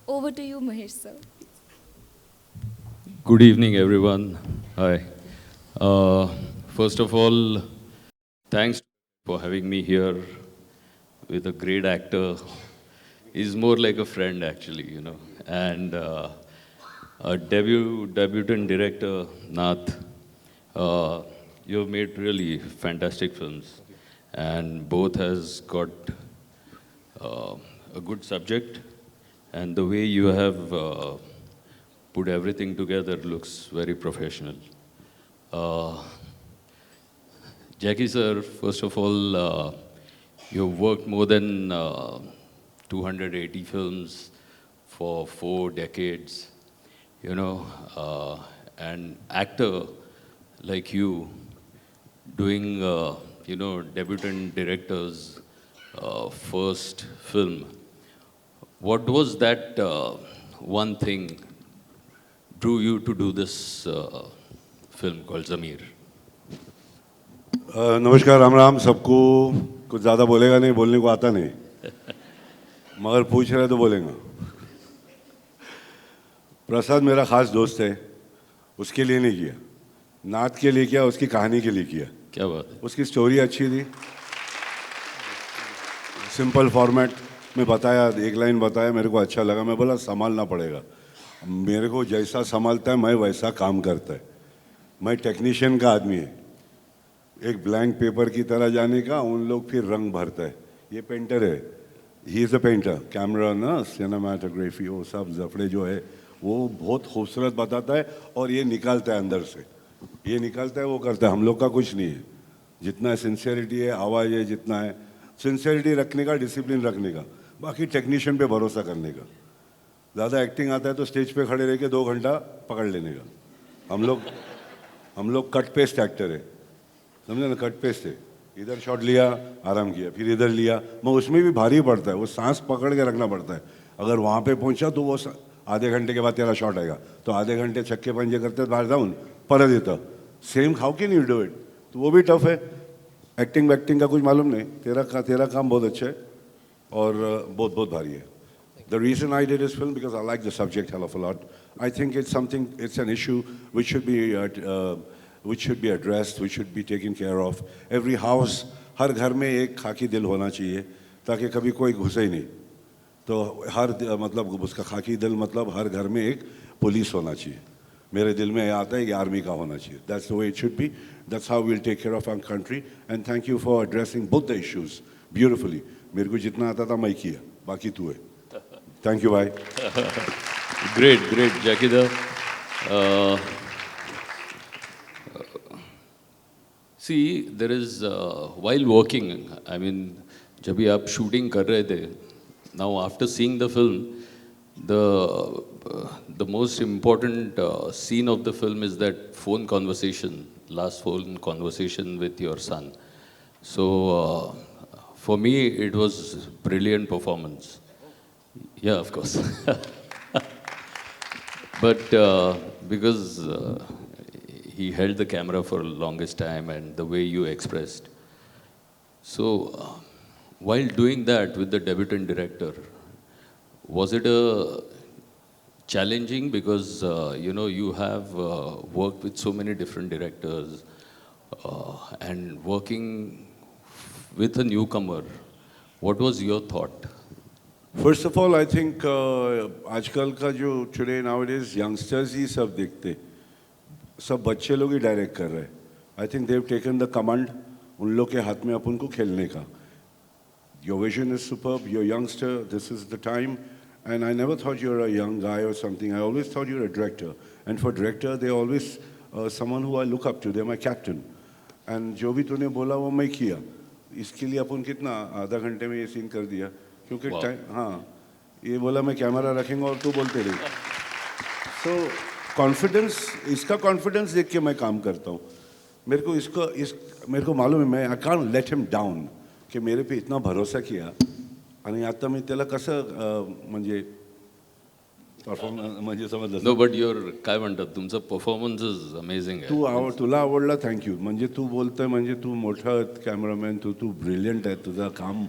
Over to you, Mahesh sir. Good evening, everyone. Hi. Uh, First of all, thanks for having me here with a great actor. He's more like a friend, actually, and a debutant director, Nath. Uh, you've made really fantastic films, and both has got uh, a good subject, and the way you have put everything together looks very professional. Uh, Jackie sir, first of all, you've worked more than 280 films for 4 decades, you know, an actor like you doing, debutant director's first film. What was that one thing drew you to do this film called Zamir? नमस्कार, राम राम सबको। कुछ ज़्यादा बोलेगा नहीं, बोलने को आता नहीं, मगर पूछ रहे तो बोलेंगे। प्रसाद मेरा खास दोस्त है, उसके लिए नहीं किया, नात के लिए किया, उसकी कहानी के लिए किया। क्या बात है? उसकी स्टोरी अच्छी थी, सिंपल फॉर्मेट में बताया, एक लाइन बताया, मेरे को अच्छा लगा। मैं बोला संभालना पड़ेगा, मेरे को जैसा संभालता है मैं वैसा काम करता है। मैं टेक्नीशियन का आदमी है, एक ब्लैंक पेपर की तरह जाने का, उन लोग फिर रंग भरता है। ये पेंटर है, he is a painter, camera ना सिनेमाटोग्राफी वो सब जफड़े जो है वो बहुत खूबसूरत बताता है, और ये निकालता है अंदर से, ये निकालता है, वो करता है। हम लोग का कुछ नहीं है, जितना सिंसेरिटी है, आवाज़ है, जितना है सिंसेरिटी रखने का, डिसिप्लिन रखने का, बाकी टेक्नीशियन पे भरोसा करने का। ज़्यादा एक्टिंग आता है तो स्टेज पे खड़े रह के 2 घंटा पकड़ लेने का। हम लोग कट पेस्ट एक्टर है, समझे ना, कट पेस्ट है। इधर शॉट लिया, आराम किया, फिर इधर लिया, मैं उसमें भी भारी पड़ता है, वो सांस पकड़ के रखना पड़ता है। अगर वहाँ पे पहुँचा तो वो आधे घंटे के बाद तेरा शॉट आएगा, तो आधे घंटे छक्के पंजे करते बाहर जाऊन परत येतं same, how can you do it? तो वो भी टफ है। एक्टिंग वैक्टिंग का कुछ मालूम नहीं, तेरा काम बहुत अच्छा है और बहुत बहुत भारी है। The reason I did this film because I like the subject hell of a lot. I think it's an issue which should be addressed, which should be taken care of. Every house, हर घर में एक खाकी दिल होना चाहिए, ताकि कभी कोई घुसे ही नहीं। तो मतलब उसका खाकी दिल मतलब हर घर में एक पुलिस होना चाहिए। मेरे दिल में आता है कि आर्मी का होना चाहिए। That's the way it should be. That's how we'll take care of our country. And thank you for addressing both the issues beautifully. मेरे को जितना आता था मैं किया, बाकी तू है। Thank you, bye. Great, Jackie da. Uh, See, there is while working, I mean, जब भी आप shooting कर रहे थे, now after seeing the film, the most important scene of the film is that phone conversation, last phone conversation with your son. So for me, it was brilliant performance. Yeah, of course. But because he held the camera for longest time and the way you expressed. So while doing that with the debutant director, was it a challenging because you have worked with so many different directors and working with a newcomer, what was your thought? First of all, I think आजकल का जो today nowadays youngsters ही सब देखते, सब बच्चे लोग ही direct कर रहे हैं। I think they've taken the command, उन लोग के हाथ में अपन को खेलने का। Your vision is superb, you're a youngster, this is the time, and I never thought you were a young guy or something. I always thought you were a director, and for director, they're always someone who I look up to. They're my captain, and जो भी तूने बोला वो मैं किया। इसके लिए अपन कितना आधा घंटे में ये सीन कर दिया, क्योंकि टाइम, हाँ, ये बोला मैं कैमरा रखेंगे और तू बोलते रही। So कॉन्फिडेंस, इसका कॉन्फिडेंस देख के मैं काम करता हूँ। मेरे को मालूम है, मैं I can't let him down, कि मेरे पे इतना भरोसा किया आणि आता मी त्याला कसं म्हणजे परफॉर्मन्स म्हणजे समजलं नो बट युअर काय म्हणतात तुमचं परफॉर्मन्स इज अमेझिंग आहे. तुला आवडला थँक्यू. म्हणजे तू बोलतोय म्हणजे तू मोठा कैमरामैन, तू ब्रिलियंट है, तुझा काम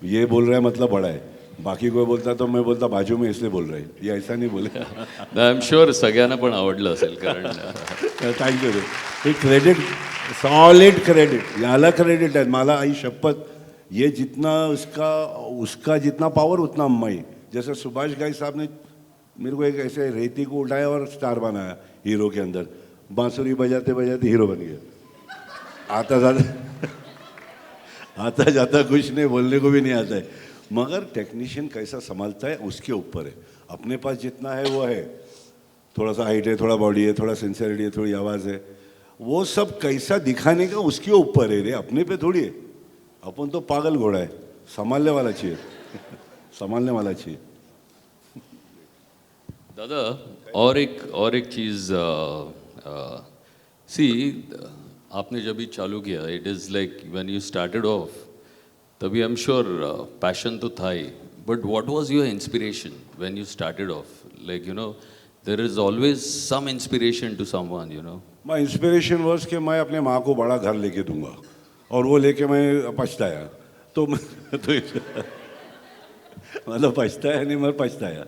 ये बोल रहा है मतलब बड़ा है. बाकी कोई बोलता तो मैं बोलता बाजू में इसलिए बोल रहा है, ये ऐसा नहीं बोले. आय एम शुअर सगळ्यांना पण आवडलं असेल कारण थँक्यू रे. हे क्रेडिट, सॉलिड क्रेडिट, याला क्रेडिट आहे. मला आई शपथ, ये जितना उसका जितना पावर उतना अम्माई. जैसे सुभाष घाई साहब ने मेरे को एक ऐसे रेती को उठाया और स्टार बनाया हीरो के अंदर. बांसुरी बजाते बजाते हीरो बन गया. आता जाता कुछ नहीं, बोलने को भी नहीं आता है. मगर टेक्नीशियन कैसा संभालता है उसके ऊपर है. अपने पास जितना है वो है, थोड़ा सा हाइट है, थोड़ा बॉडी है, थोड़ा सिंसियरिटी है, थोड़ी आवाज़ है, वो सब कैसा दिखाने का उसके ऊपर है रे, अपने पे थोड़ी है. अपन तो पागल घोड़ा है, संभालने वाला चाहिए. संभालने वाला चाहिए. दादा और एक चीज़ सी आपने जब भी चालू किया it is like when you started off तभी आई एम श्योर पैशन तो था ही but what was your inspiration when you started off like you know there is always some inspiration to someone you know. My inspiration was कि मैं अपने माँ को बड़ा घर लेके दूंगा और वो लेके मैं पछताया तो मतलब पछताया नहीं, मैं पछताया.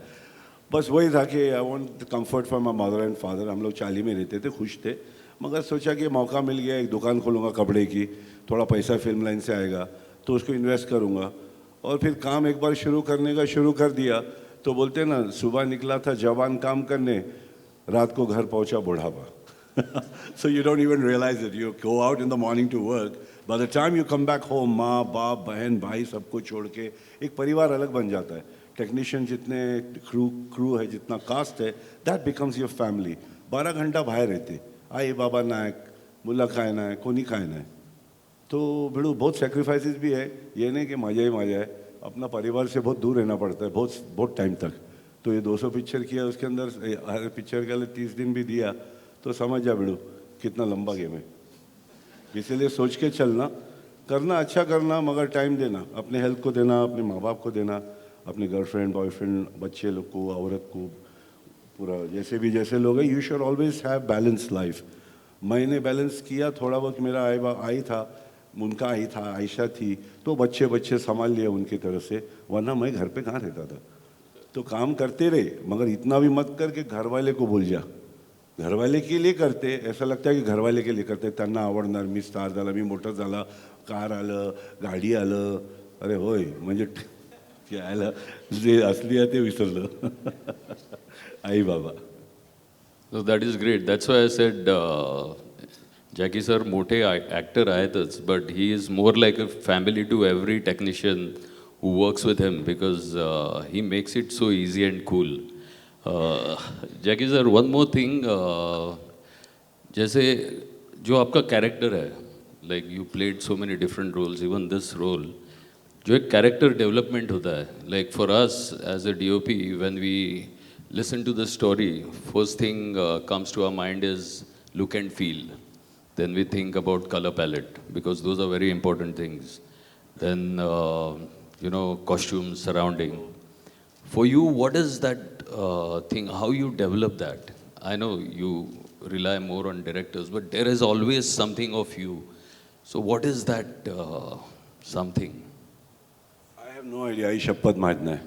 बस वही था कि I want comfort for my mother and father. हम लोग चाली में रहते थे, खुश थे. मगर सोचा कि मौका मिल गया, एक दुकान खोलूँगा कपड़े की, थोड़ा पैसा फिल्म लाइन से आएगा तो उसको इन्वेस्ट करूँगा. और फिर काम एक बार शुरू करने का शुरू कर दिया तो बोलते ना, सुबह निकला था जवान काम करने, रात को घर पहुँचा बुढ़ापा. So you don't even realize it. You go out in the morning to work. By the time you come back home, माँ बाप बहन भाई सबको छोड़ के एक परिवार अलग बन जाता है. टेक्नीशियन जितने क्रू है, जितना कास्ट है, दैट बिकम्स योर फॅमिली. 12 घंटा बाहेर रहते, आई बाबा नायक, मुला काय नाही, कोणी काय नाही. तो भिड़ू बहुत सेक्रीफाइसेस भी है. ये नहीं कि मज़ा ही मज़ा है, अपना परिवार से बहुत दूर रहना पड़ता है बहुत टाइम तक. तो ये 200 पिक्चर किया, उसके अंदर हर पिक्चर के लिए 30 दिन भी दिया, तो समझ जा भिड़ू कितना लंबा गेम है. इसीलिए सोच के चलना, करना अच्छा करना, मगर टाइम देना, अपने हेल्थ को देना, अपने माँ बाप को देना, अपने गर्लफ्रेंड बॉयफ्रेंड बच्चे लोग को, औरत को, पूरा जैसे लोग हैं. You should always have balance life. मैंने बैलेंस किया थोड़ा बहुत. मेरा आई था, उनका आई था, आयशा थी, तो बच्चे संभाल लिया उनकी तरफ से. वरना मैं घर पे कहाँ रहता था. तो काम करते रहे, मगर इतना भी मत कर कि घर वाले को भूल जा. घर वाले के लिए करते, ऐसा लगता है की घर वाले के लिए करते. त्यांना आवडणार, मी स्टार झाला, मी मोठा झाला, कार आलं, गाडी आलं. अरे होय, म्हणजे यायला जे असली आहे ते विसरलं. आई बाबा. So that is great. That's why I said Jackie sir मोठे actor आहेतच, but he is more like a family to every technician who works with him because he makes it so easy and cool. Jackie sir, one more thing. जैसे जो आपका character है, like you played so many different roles, even this role, जो एक character development होता है, like for us as a DOP, when we listen to the story, first thing comes to our mind is look and feel. Then we think about color palette because those are very important things. Then you know, costumes, surrounding. For you, what is that thing? How you develop that? I know you rely more on directors, but there is always something of you. So what is that something? I have no idea. आई शपथ माहित नाही.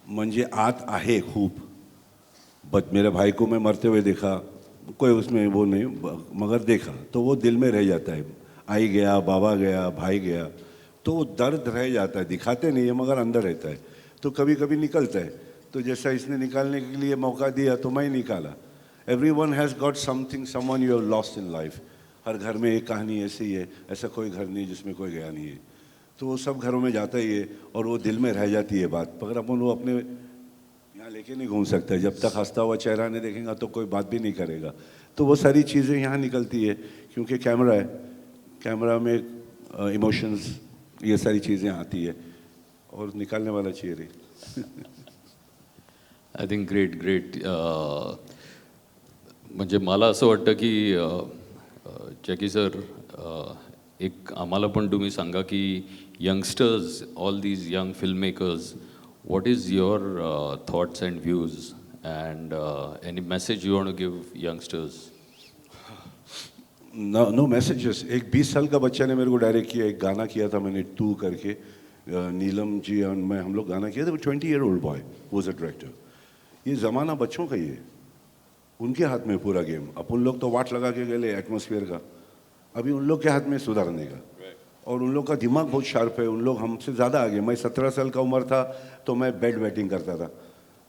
म्हणजे आत आहे खूप. But मेरे भाई को मैं मरते हुए देखा, कोई उसमें वो नहीं, मगर देखा तो वो दिल में रह जाता है. आई गया, बाबा गया, भाई गया, तो वो दर्द रह जाता है. दिखाते नहीं है मगर अंदर रहता है. तो कभी कभी निकलता है. तो जैसा इसने निकालने के लिए मौका दिया तो मैं निकाला. Everyone has got something, someone you have lost in life. हर घर में एक कहानी ऐसी है, ऐसा कोई घर नहीं जिसमें कोई गया नहीं है. तो वो सब घरों में जाता ही है और वो दिल में रह जाती है बात. मगर अपन वो अपने यहाँ लेके नहीं घूम सकते. जब तक हंसता हुआ चेहरा नहीं देखेगा तो कोई बात भी नहीं करेगा. तो वो सारी चीज़ें यहाँ निकलती है क्योंकि कैमरा है. कैमरा में इमोशंस, ये सारी चीज़ें आती है और निकालने वाला चाहिए रे. I think great. म्हणजे मला असं वाटतं की जॅकी सर, एक आम्हाला पण तुम्ही सांगा की youngsters, all these young film makers, what is your thoughts and views And any message you want to give youngsters? No messages. एक 20 साल का बच्चा ने मेरे को डायरेक्ट किया, एक गाना किया था मैंने टू करके, नीलम जी और मैं हम लोग गाना किया था. 20-year-old boy was a director. ये ज़माना बच्चों का ही है, उनके हाथ में पूरा गेम. अपन लोग तो वाट लगा के गए एटमॉस्फेयर का, अभी उन लोग के हाथ में सुधारने का. और उन लोग का दिमाग बहुत शार्प है, उन लोग हमसे ज़्यादा आगे. मैं 17 साल का उम्र था तो मैं बेड बैटिंग करता था,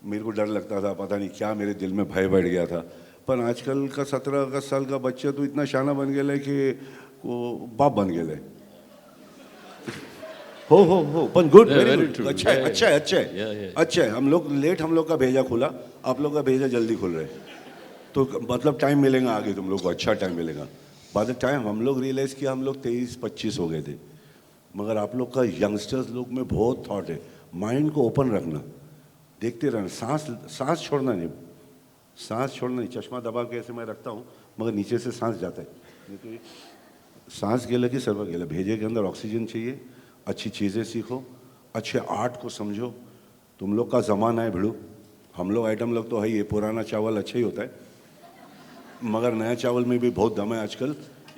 मेरे को डर लगता था, पता नहीं क्या मेरे दिल में भय बैठ गया था. पर आजकल का 17 साल का बच्चा तो इतना शाना बन गया है कि वो बाप बन गया है. हो पण good, Yeah, very very good. true. अच्छा है, Yeah, अच्छा है, अच्छा yeah, है, yeah. अच्छा है. हम लोग लेट, हम लोग का भेजा खुला, आप लोग का भेजा जल्दी खुल रहे. तो मतलब टाइम मिलेगा आगे तुम लोग को, अच्छा टाइम मिलेगा. बाय द टाइम हम लोग रियलाइज़ किया हम लोग 23-25 हो गए थे. मगर आप लोग का यंगस्टर्स लोग में बहुत थॉट है. माइंड को ओपन रखना, देखते रहना, सांस छोड़ना नहीं, सांस छोड़ना नहीं. चश्मा दबा के ऐसे मैं रखता हूँ मगर नीचे से सांस जाता है, नहीं तो ये सांस गेला कि सर्व गेला. भेजे के अंदर ऑक्सीजन चाहिए. अच्छी चीज़ें सीखो, अच्छे आर्ट को समझो. तुम लोग का ज़माना है भिड़ू, हम लोग आइटम लोग तो है, ये पुराना चावल अच्छा ही होता है, मगर नया चावल में भी बहुत दम है आजकल,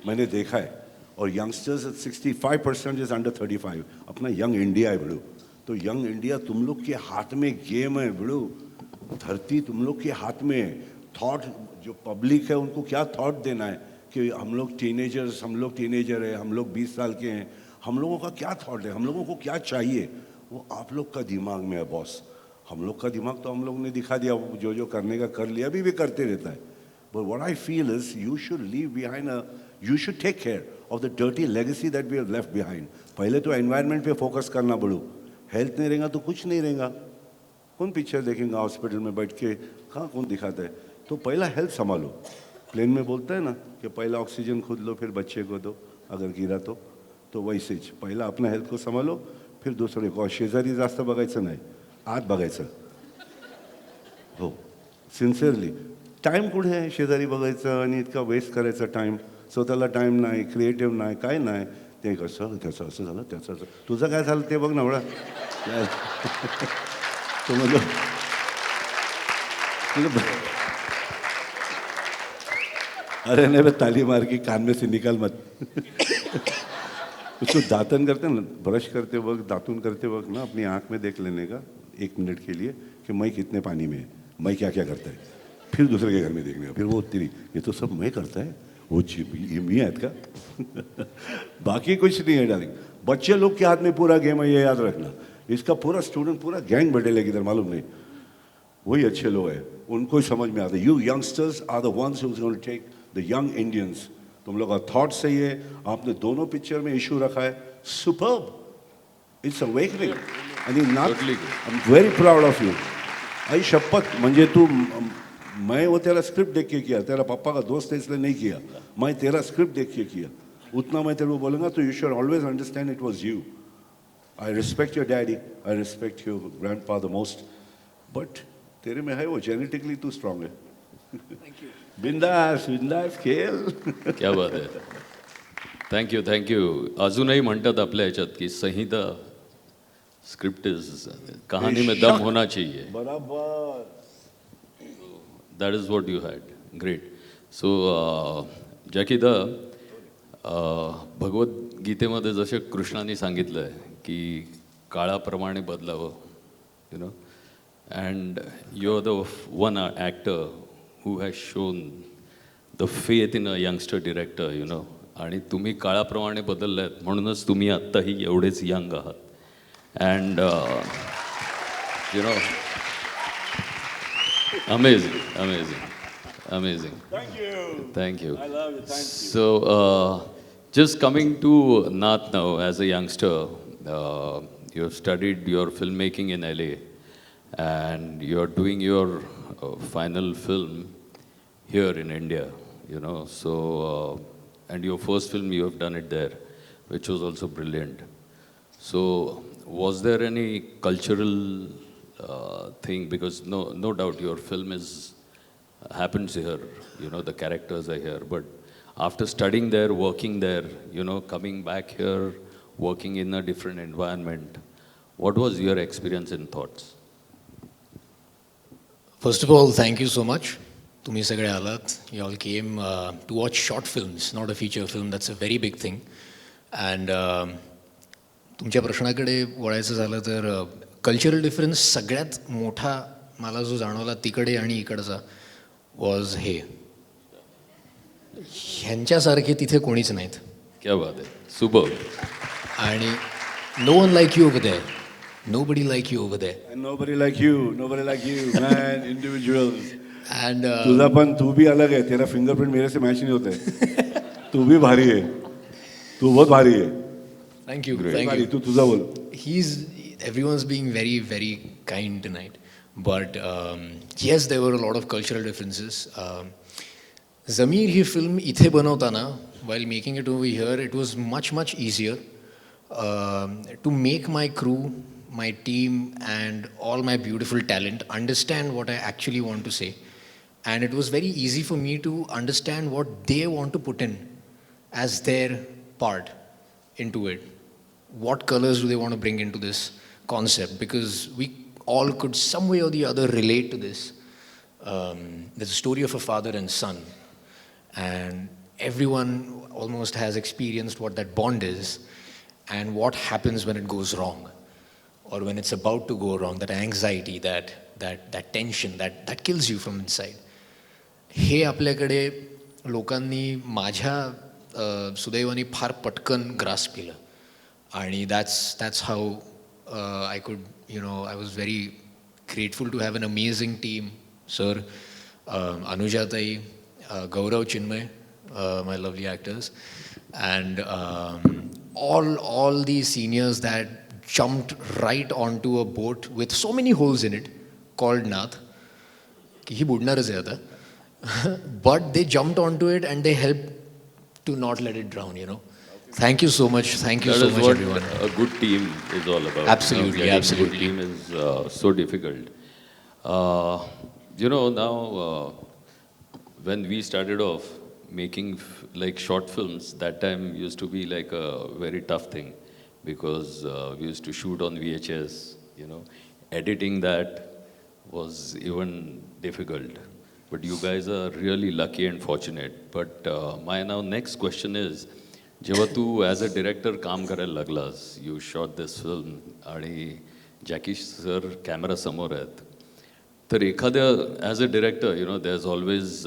मैंने देखा है. और यंगस्टर्स 65% इज अंडर 35. अपना यंग इंडिया है भिड़ू. तो यंग इंडिया तुम लोग के हाथ में गेम है भिड़ू. धरती तुम लोग के हाथ में है. थॉट जो पब्लिक है उनको क्या थॉट देना है कि हम लोग टीनेजर्स, हम लोग टीनेजर है, हम लोग 20 साल के हैं, हम लोगों का क्या थॉट है, हम लोगों को क्या चाहिए, वो आप लोग का दिमाग में है बॉस. हम लोग का दिमाग तो हम लोग ने दिखा दिया, जो जो करने का कर लिया, अभी भी करते रहता है. But what I feel is you should leave behind you should take care of the dirty legacy that we have left behind. पहले तो environment पे फोकस करना बड़ू. हेल्थ नहीं रहेगा तो कुछ नहीं रहेगा. कौन पिक्चर देखेंगे हॉस्पिटल में बैठ के, कहाँ कौन दिखाता है. तो पहला हेल्थ संभालो. प्लेन में बोलता है ना कि पहला ऑक्सीजन खुद लो फिर बच्चे को दो अगर गिरा तो वैसे ही पहिला अपना हेल्थ को संभालो फिर दुसरे को. शेजारी जास्त बघायचं नाही, आत बघायचं. हो, सिन्सिअरली. टाईम कुठे आहे शेजारी बघायचं आणि इतका वेस्ट करायचा टाईम. स्वतःला टाईम नाही, क्रिएटिव्ह नाही, काय नाही. ते कसं त्याचं असं झालं, त्याचं असं. तुझं काय झालं ते बघ ना बळा. तो म्हणजे अरे नहीं मैं ताली मार के कान में से निकाल मत. उसको दातन करते ना, ब्रश करते वक्त, दातुन करते वक्त ना अपनी आंख में देख लेने का 1 मिनट के लिए कि मैं कितने पानी में है, मैं क्या क्या करता है. फिर दूसरे के घर में देखने का, फिर वो तेरी ये तो सब मैं करता है, वो ये मी आहेत का. बाकी कुछ नहीं है डार्लिंग. बच्चे लोग के हाथ में पूरा गेम है, ये याद रखना. इसका पूरा स्टूडेंट, पूरा गैंग बैठेगा किधर मालूम नहीं. वही अच्छे लोग हैं, उनको ही समझ में आता है. You youngsters are the ones who is going to take the young Indians. तुम लोग का थॉट सही है. आपने दोनों पिक्चर में इशू रखा है. सुपर्ब. इट्स अवेकनिंग आणि not. I am very proud of you. I शपथ म्हणजे तू, मैं वो तेरा स्क्रिप्ट देख के किया, तेरा पापा का दोस्त है इसलिए नहीं किया, मैं तेरा स्क्रिप्ट देख के किया. उतना मैं तेरे को बोलूँगा तो you should always understand it was you. I respect your daddy, I respect your grandfather most, but तेरे में है वो, जेनेटिकली तू स्ट्रांग है. बिंदास बिंदास खेल. क्या बात आहे. Thank you thank you. अजूनही म्हणतात आपल्या ह्याच्यात की संहिता, स्क्रिप्ट इज, कहानी में दम होना चाहिए. बराबर. That is what you had. Great. So, Jackie da, भगवद्गीतेमध्ये जसे कृष्णाने सांगितलं आहे की काळाप्रमाणे बदलावं, you know, and you are the one actor who has shown the faith in a youngster director, you know. आणि तुम्ही काळाप्रमाणे बदलले आहेत म्हणूनच तुम्ही आत्ताही एवढेच यंग आहात. And you know, amazing, amazing, amazing. Thank you. I love it. Thank you. So, just coming to Nath now, as a youngster, you have studied your filmmaking in LA, and you are doing your final film here in India. You know, so and your first film you have done it there, which was also brilliant. So, was there any cultural thing, because no doubt your film happens here, you know, the characters are here, but after studying there, working there, you know, coming back here, working in a different environment, what was your experience and thoughts? First of all, thank you so much. तुम्ही सगळे आलात. You all came to watch short films, not a feature film. That's a very big thing. And तुमच्या प्रश्नाकडे वळायचं झालं तर cultural difference सगळ्यात मोठा मला जो जाणवला तिकडे आणि इकडचा वॉज हे. ह्यांच्यासारखे तिथे कोणीच नाहीत. क्या बात है, सुपर. आणि no one like you over there. Nobody like you over there. And nobody like you, man, individuals. And तुझा पण तू भी अलग है, तेरा फिंगरप्रिंट मेरे से मैच नहीं होता है. तू भी भारी है, तू बहुत भारी है. thank you, भारी, thank you. तू तुझा बोल. Everyone's being very, very kind tonight. But yes, there were a lot of cultural differences. Zameer he film इथे बनवताना, while making it over here, it was much, much easier to make my crew, my team, and all my beautiful talent understand what I actually want to say. And it was very easy for me to understand what they want to put in as their part into it. What colors do they want to bring into this concept? Because we all could, some way or the other, relate to this. There's a story of a father and son, and everyone almost has experienced what that bond is and what happens when it goes wrong, or when it's about to go wrong. That anxiety, that tension, that kills you from inside. हे आपल्याकडे लोकांनी माझ्या सुदैवाने फार पटकन grasp केलं. आणि that's how I could, I was very grateful to have an amazing team. Sir, Anujatai, Gaurav, Chinmay, my lovely actors, and all these seniors that jumped right onto a boat with so many holes in it called Nath. He बुडणारच आहे आता. But they jumped onto it and they helped to not let it drown, Thank you so much. Thank you so much, everyone. That is what a good team is all about. Absolutely, Getting absolutely. A good team is so difficult. Now when we started off making like short films, that time used to be like a very tough thing, because we used to shoot on VHS. Editing that was even difficult. But you guys are really lucky and fortunate. But my now next question is, जेव्हा तू as a director काम करायला लागलास, you shot this film आणि Jackie sir camera समोर आहेत, तर एखाद्या as a director there is always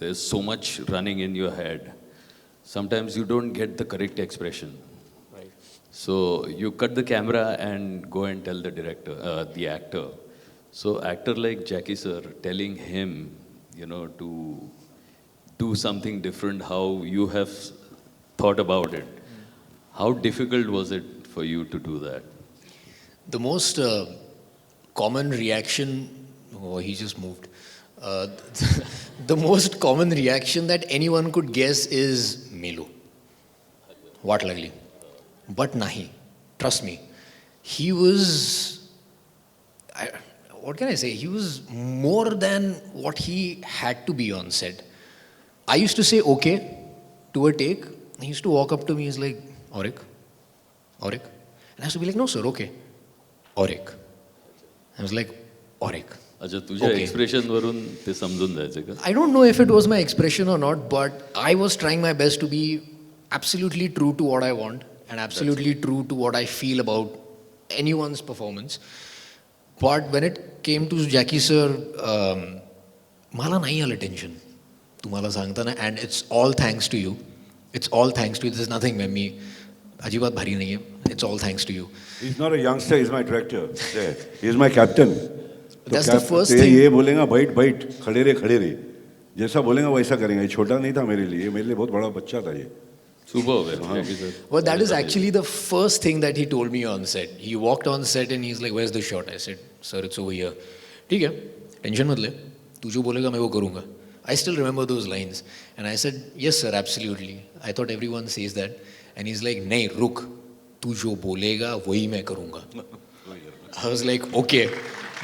there is so much running in your head. Sometimes you don't get the correct expression. Right. So you cut the camera and go and tell the director, the actor. So actor like Jackie sir, telling him, to do something different, how you have thought about it. How difficult was it for you to do that? The most common reaction, he just moved. The most common reaction that anyone could guess is Melu. What lagli? But nahi. Trust me. He was, what can I say? He was more than what he had to be on set. I used to say okay to a take. He used to walk up to me. He's like, Auric. And I used to be like, no sir, okay. Auric. I was like, Auric. अच्छा, तुझ्या expression वरून ते समजून जायचं का? I don't know if it was my expression or not, but I was trying my best to be absolutely true to what I want and absolutely true to what I feel about anyone's performance. But when it came to Jackie sir, मला नाही आलं tension तुम्हाला सांगताना, and it's all thanks to you. It's all thanks to you. There's nothing में मी अजिबात भारी नहीं है. It's all thanks to you. He's not a youngster, he's my director. He's my captain. That's the first thing. ये बोलेगा बैठ खड़े रहे जैसा बोलेगा वैसा करेंगे. ये छोटा नहीं था मेरे लिए, मेरे लिए बहुत बड़ा बच्चा था ये. Super. Well, that is actually the first thing that he told me on set. He walked on set and he's like, where's the shot? I said, sir, it's over here. ठीक है, टेंशन मत ले, तू जो बोलेगा मैं वो करूँगा. I still remember those lines. And I said, yes sir, absolutely. I thought everyone says that. And he's like, नहीं रुक, तू जो बोलेगा वही मैं करूँगा. I was like, okay,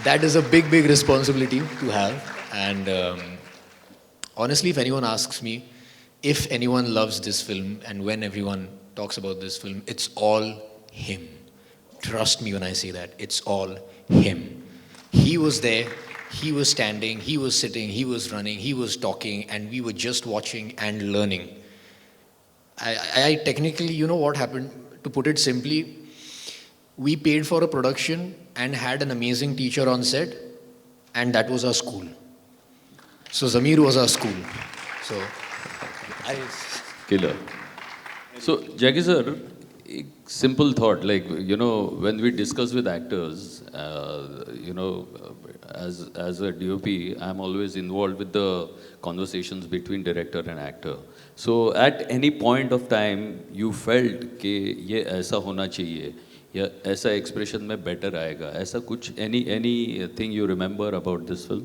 that is a big responsibility to have. And honestly, if anyone asks me, if anyone loves this film and when everyone talks about this film, it's all him. Trust me when I say that. It's all him. He was there, he was standing, he was sitting, he was running, he was talking, and we were just watching and learning. I technically, you know what happened? To put it simply, we paid for a production and had an amazing teacher on set, and that was our school. So Zamir was our school. So I. Killer. So, Jackie sir, a simple thought, like, you know, when we discuss with actors, you know, as a DOP, I'm always involved with the conversations between director and actor. So, at any point of time, you felt कि ये ऐसा होना चाहिए, या ऐसा expression में better आएगा, ऐसा कुछ anything you remember about this film?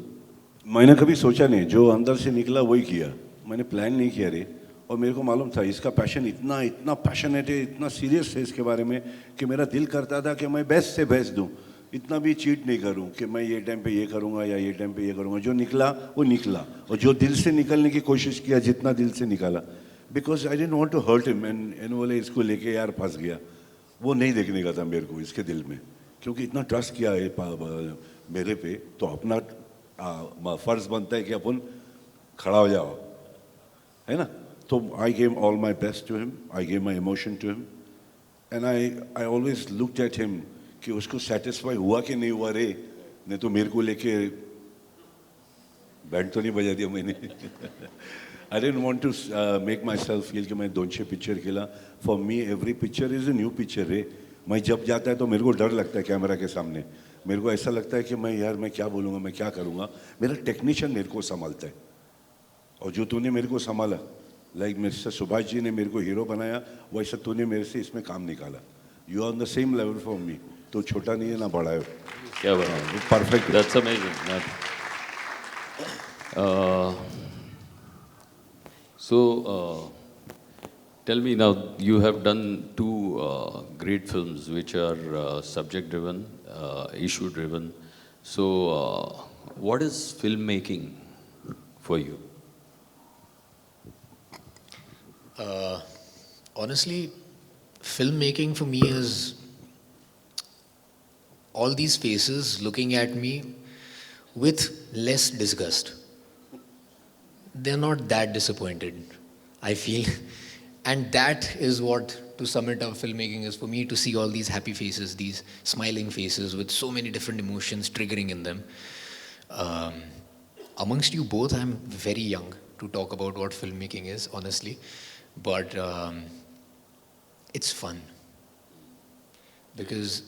मैंने कभी सोचा नहीं, जो अंदर से निकला वही किया, मैंने प्लान नहीं किया रे, और मेरे को मालूम था इसका पैशन इतना पैशनेट है, इतना सीरियस है इसके बारे में कि मेरा दिल करता था कि मैं बेस्ट से बेस्ट दूं, इतना भी चीट नहीं करूं कि मैं ये टाइम पे ये करूंगा या ये टाइम पे ये करूंगा, जो निकला वो निकला, और जो दिल से निकलने की कोशिश किया जितना दिल से निकाला, because I didn't want to hurt him, and बोले इसको लेके यार फंस गया, वो नहीं देखने का था मेरे को इसके दिल में, क्योंकि इतना ट्रस्ट किया है मेरे पे, तो अपना फर्ज बनता है कि अपन खड़ा हो जाओ, है ना. So I gave all my best to him, I gave my emotion to him, and I always looked at him कि उसको satisfy हुआ कि नहीं हुआ रे, नहीं तो मेरे को लेके बैंड तो नहीं बजा दिया मैंने. I didn't want to make myself feel कि मैं 200 पिक्चर खेला. For me every picture is a new picture रे. मैं जब जाता है तो मेरे को डर लगता है कैमरा के सामने, मेरे को ऐसा लगता है कि मैं क्या बोलूँगा, मैं क्या करूँगा, मेरा टेक्नीशियन मेरे को संभालता है, और जो तूने मेरे को संभाला, लाइक मिस्टर सुभाष जी ने मेरे को हीरो बनाया, वैसा तूने मेरे से इसमें काम निकाला. You are on the same level for me, तो छोटा नहीं है ना बड़ा है. क्या बना? Perfect. That's amazing. Tell me now, you have done two great films which are subject driven, issue driven. So, what is filmmaking for you? Honestly, filmmaking for me is all these faces looking at me with less disgust. They're not that disappointed, I feel. And that is what, to sum it up, filmmaking is for me, to see all these happy faces, these smiling faces with so many different emotions triggering in them. Amongst you both, I'm very young to talk about what filmmaking is, honestly. But it's fun. Because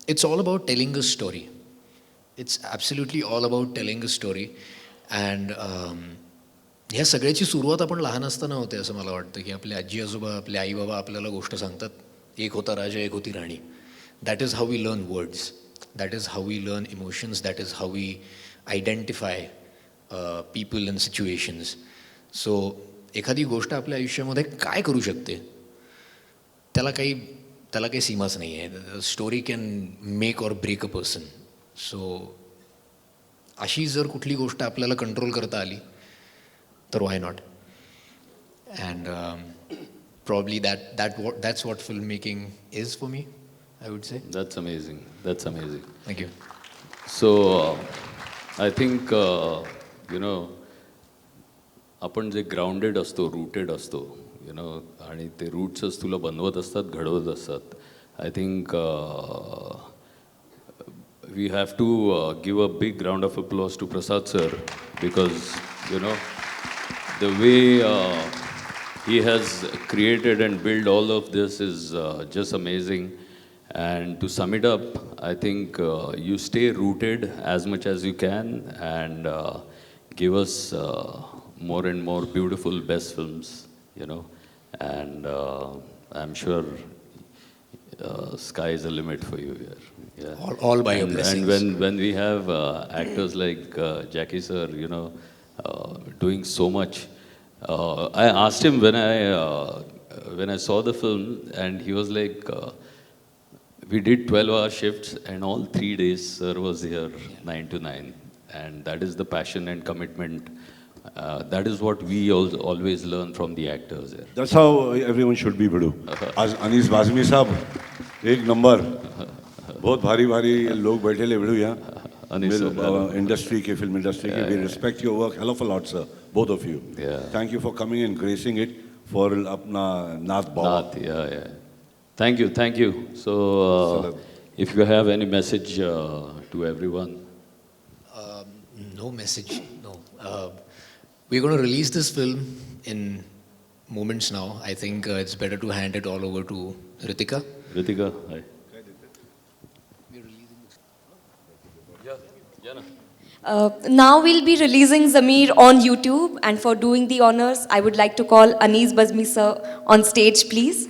it's all about telling a story. It's absolutely all about telling a story. And ह्या सगळ्याची सुरुवात आपण लहान असताना होते असं मला वाटतं, की आपले आजी आजोबा, आपले आई बाबा आपल्याला गोष्ट सांगतात, एक होता राजा एक होती राणी. That is how we learn words, that is how we learn emotions, that is how we identify people in situations. So एखादी गोष्ट आपल्या आयुष्यामध्ये काय करू शकते त्याला काही सीमाच नाही आहे. Story can make or break a person. So अशी जर कुठली गोष्ट आपल्याला कंट्रोल करता आली तर why not? And probably that's what filmmaking is for me, I would say. That's amazing. That's amazing. Thank you. So, I think, you know, आपण जे grounded असतो, रूटेड असतो, यु नो, आणि ते रूट्सच तुला बनवत असतात, घडवत असतात. I think we have to give a big round of applause to Prasad sir, because, you know, the way he has created and built all of this is just amazing. And to sum it up, I think you stay rooted as much as you can, and give us more and more beautiful best films, you know. And I'm sure sky is the limit for you here. Yeah. All by your blessings. And when we have actors like Jackie sir, you know, doing so much. I asked him when I saw the film, and he was like, we did 12-hour shifts, and all 3 days sir was here, 9 to 9, and that is the passion and commitment. That is what we always learn from the actors here. That's how everyone should be, Badu. As Anis Bazmi Saab, एक number. बहुत भारी भारी लोग बैठे ले बड़ू यहाँ Anis sir, industry के फिल्म इंडस्ट्री के we respect your work hell of a lot sir both of you Yeah. Thank you for coming and gracing it for अपना नाथ बाबा Nath, yeah. Thank you, thank you. So, if you have any message to everyone, No message, no. We're going to release this film in moments now. I think it's better to hand it all over to Ritika. Ritika, hi. Now we'll be releasing Zamir on YouTube, and for doing the honors, I would like to call Anis Bazmi sir on stage, please.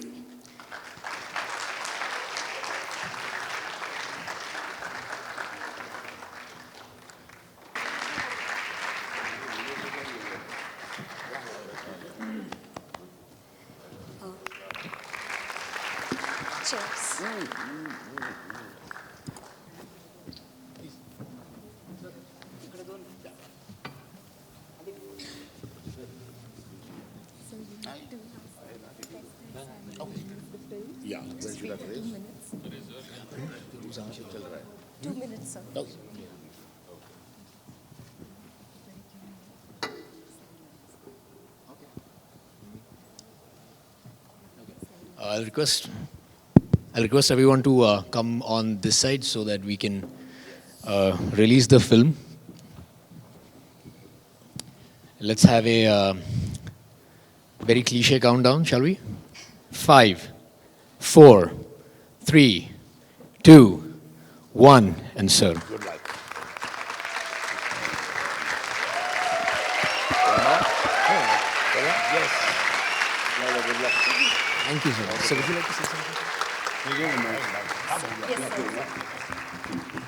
Cheers. Yeah, when should I raise? 2 minutes, sir. I'll request everyone to come on this side so that we can release the film. Let's have a very cliche countdown, shall we? 5, 4, 3, 2, 1, and sir. Good luck. Thank you, sir. So would you like to say something? Yes, sir.